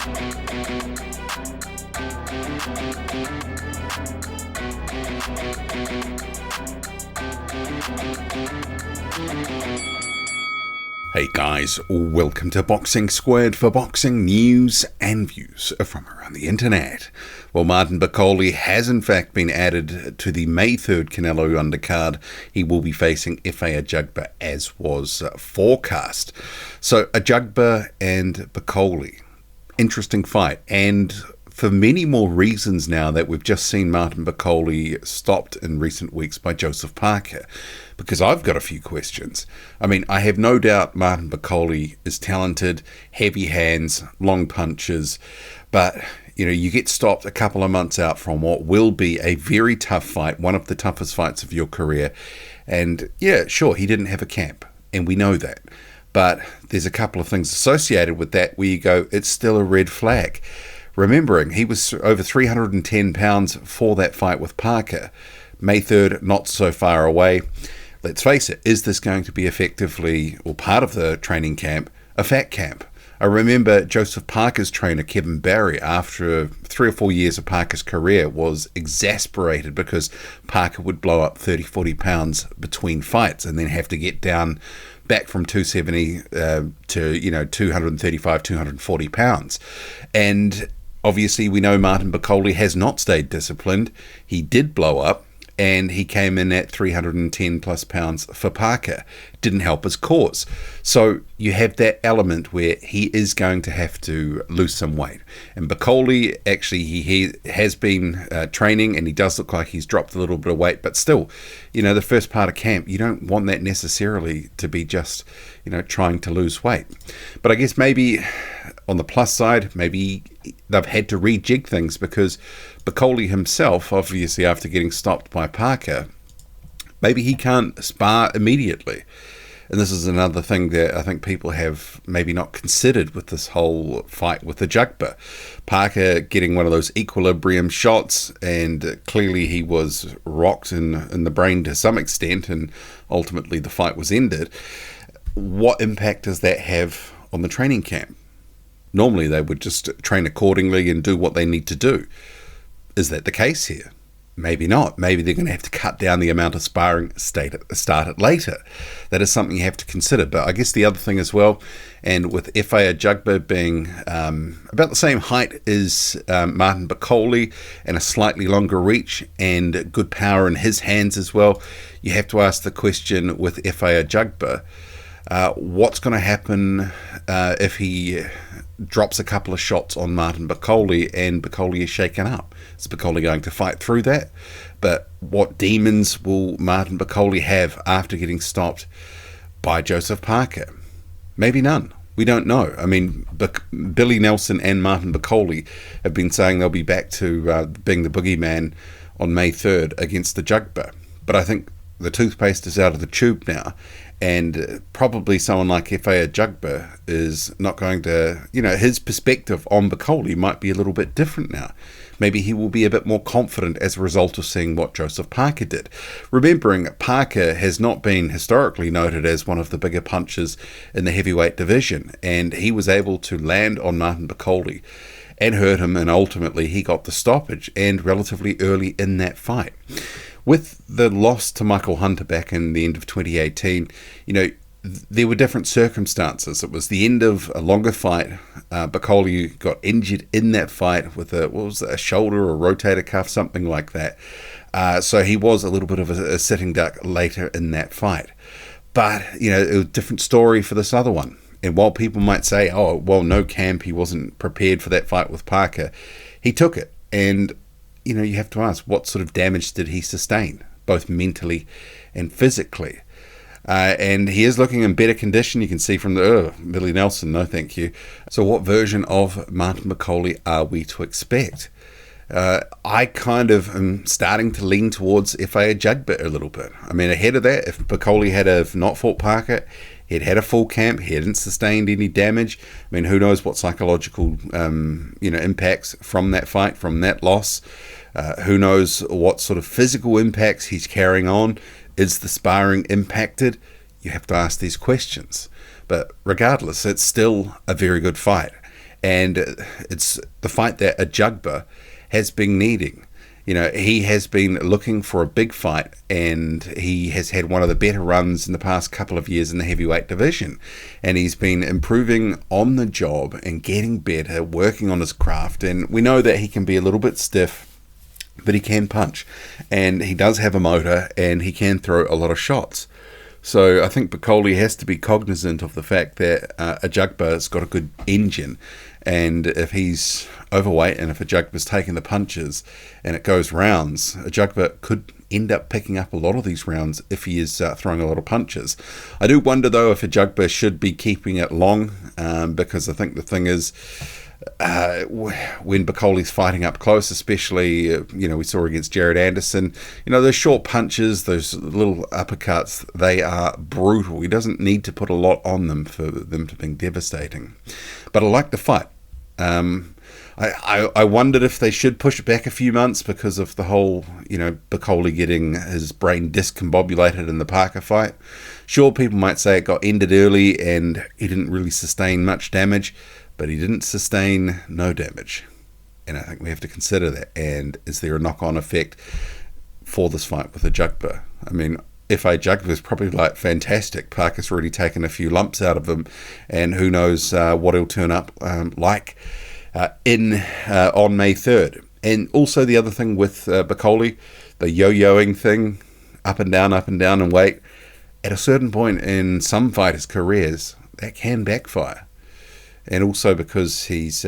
Hey guys, welcome to Boxing Squared for boxing news and views from around the internet. Well, Martin Bakole has in fact been added to the May 3rd Canelo undercard. He will be facing EFE AJAGBA as was forecast. So AJAGBA and Bakole, interesting fight, and for many more reasons now that we've just seen Martin Bakole stopped in recent weeks by Joseph Parker, because I've got a few questions. I mean, I have no doubt Martin Bakole is talented, heavy hands, long punches, but you get stopped a couple of months out from what will be a very tough fight, one of the toughest fights of your career. And yeah, sure, he didn't have a camp, and we know that. But there's a couple of things associated with that where you go, it's still a red flag. Remembering, he was over 310 pounds for that fight with Parker. May 3rd, not so far away. Let's face it, is this going to be effectively, or part of the training camp, a fat camp? I remember Joseph Parker's trainer, Kevin Barry, after 3 or 4 years of Parker's career, was exasperated because Parker would blow up 30, 40 pounds between fights and then have to get down back from 270 to 235, 240 pounds. And obviously, we know Martin Bakole has not stayed disciplined. He did blow up, and he came in at 310 plus pounds for Parker. Didn't help his cause. So you have that element where he is going to have to lose some weight. And Bakole, actually, he has been training, and he does look like he's dropped a little bit of weight. But still, the first part of camp, you don't want that necessarily to be just, trying to lose weight. But I guess maybe on the plus side, maybe they've had to rejig things because Bakole himself, obviously after getting stopped by Parker, maybe he can't spar immediately. And this is another thing that I think people have maybe not considered with this whole fight with the AJAGBA. Parker getting one of those equilibrium shots, and clearly he was rocked in the brain to some extent, and ultimately the fight was ended. What impact does that have on the training camp? Normally they would just train accordingly and do what they need to do. Is that the case here? Maybe not. Maybe they're going to have to cut down the amount of sparring, start it later. That is something you have to consider. But I guess the other thing as well, and with EFE AJAGBA being about the same height as Martin Bakole and a slightly longer reach and good power in his hands as well, you have to ask the question with EFE AJAGBA, what's going to happen if he drops a couple of shots on Martin Bakole and Bakole is shaken up? Is Bakole going to fight through that? But what demons will Martin Bakole have after getting stopped by Joseph Parker? Maybe none. We don't know. I mean, Billy Nelson and Martin Bakole have been saying they'll be back to being the boogeyman on May 3rd against the AJAGBA. But I think the toothpaste is out of the tube now, and probably someone like EFE AJAGBA is not going to, his perspective on Bakole might be a little bit different now. Maybe he will be a bit more confident as a result of seeing what Joseph Parker did. Remembering Parker has not been historically noted as one of the bigger punchers in the heavyweight division, and he was able to land on Martin Bakole and hurt him, and ultimately he got the stoppage, and relatively early in that fight. With the loss to Michael Hunter back in the end of 2018, there were different circumstances. It was the end of a longer fight. Bakole got injured in that fight with a shoulder or rotator cuff, something like that. So he was a little bit of a sitting duck later in that fight. But, it was a different story for this other one. And while people might say, oh, well, no camp, he wasn't prepared for that fight with Parker, he took it. And you have to ask, what sort of damage did he sustain, both mentally and physically? And he is looking in better condition. You can see from the Billy Nelson, no thank you. So what version of Martin Bakole are we to expect? I kind of am starting to lean towards EFE AJAGBA a little bit. I mean, ahead of that, if Bakole had not fought Parker, he'd had a full camp, he hadn't sustained any damage. I mean, who knows what psychological impacts from that fight, from that loss. Who knows what sort of physical impacts he's carrying on. Is the sparring impacted? You have to ask these questions. But regardless, it's still a very good fight. and it's the fight that Ajagba has been needing. You know, he has been looking for a big fight, and he has had one of the better runs in the past couple of years in the heavyweight division, and he's been improving on the job and getting better, working on his craft. And we know that he can be a little bit stiff, but he can punch, and he does have a motor, and he can throw a lot of shots. So I think Bakole has to be cognizant of the fact that Ajagba's got a good engine, and if he's overweight and if Ajagba's taking the punches and it goes rounds, Ajagba could end up picking up a lot of these rounds if he is throwing a lot of punches. I do wonder though if Ajagba should be keeping it long, because I think the thing is, when Bakole's fighting up close, especially, we saw against Jared Anderson, those short punches, those little uppercuts, they are brutal. He doesn't need to put a lot on them for them to be devastating. But I like the fight. I wondered if they should push it back a few months because of the whole, Bakole getting his brain discombobulated in the Parker fight. Sure, people might say it got ended early and he didn't really sustain much damage, but he didn't sustain no damage. And I think we have to consider that. And is there a knock-on effect for this fight with Ajagba? I mean, EFE AJAGBA is probably fantastic. Parker's already taken a few lumps out of him, and who knows what he'll turn up on May 3rd. And also the other thing with Bakole, the yo-yoing thing, up and down in weight, at a certain point in some fighters' careers, that can backfire. And also because he's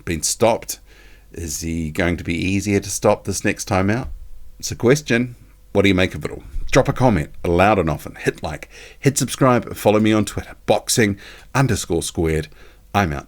been stopped, is he going to be easier to stop this next time out? It's a question. What do you make of it all? Drop a comment, loud and often. Hit like, hit subscribe, follow me on Twitter, boxing_squared. I'm out.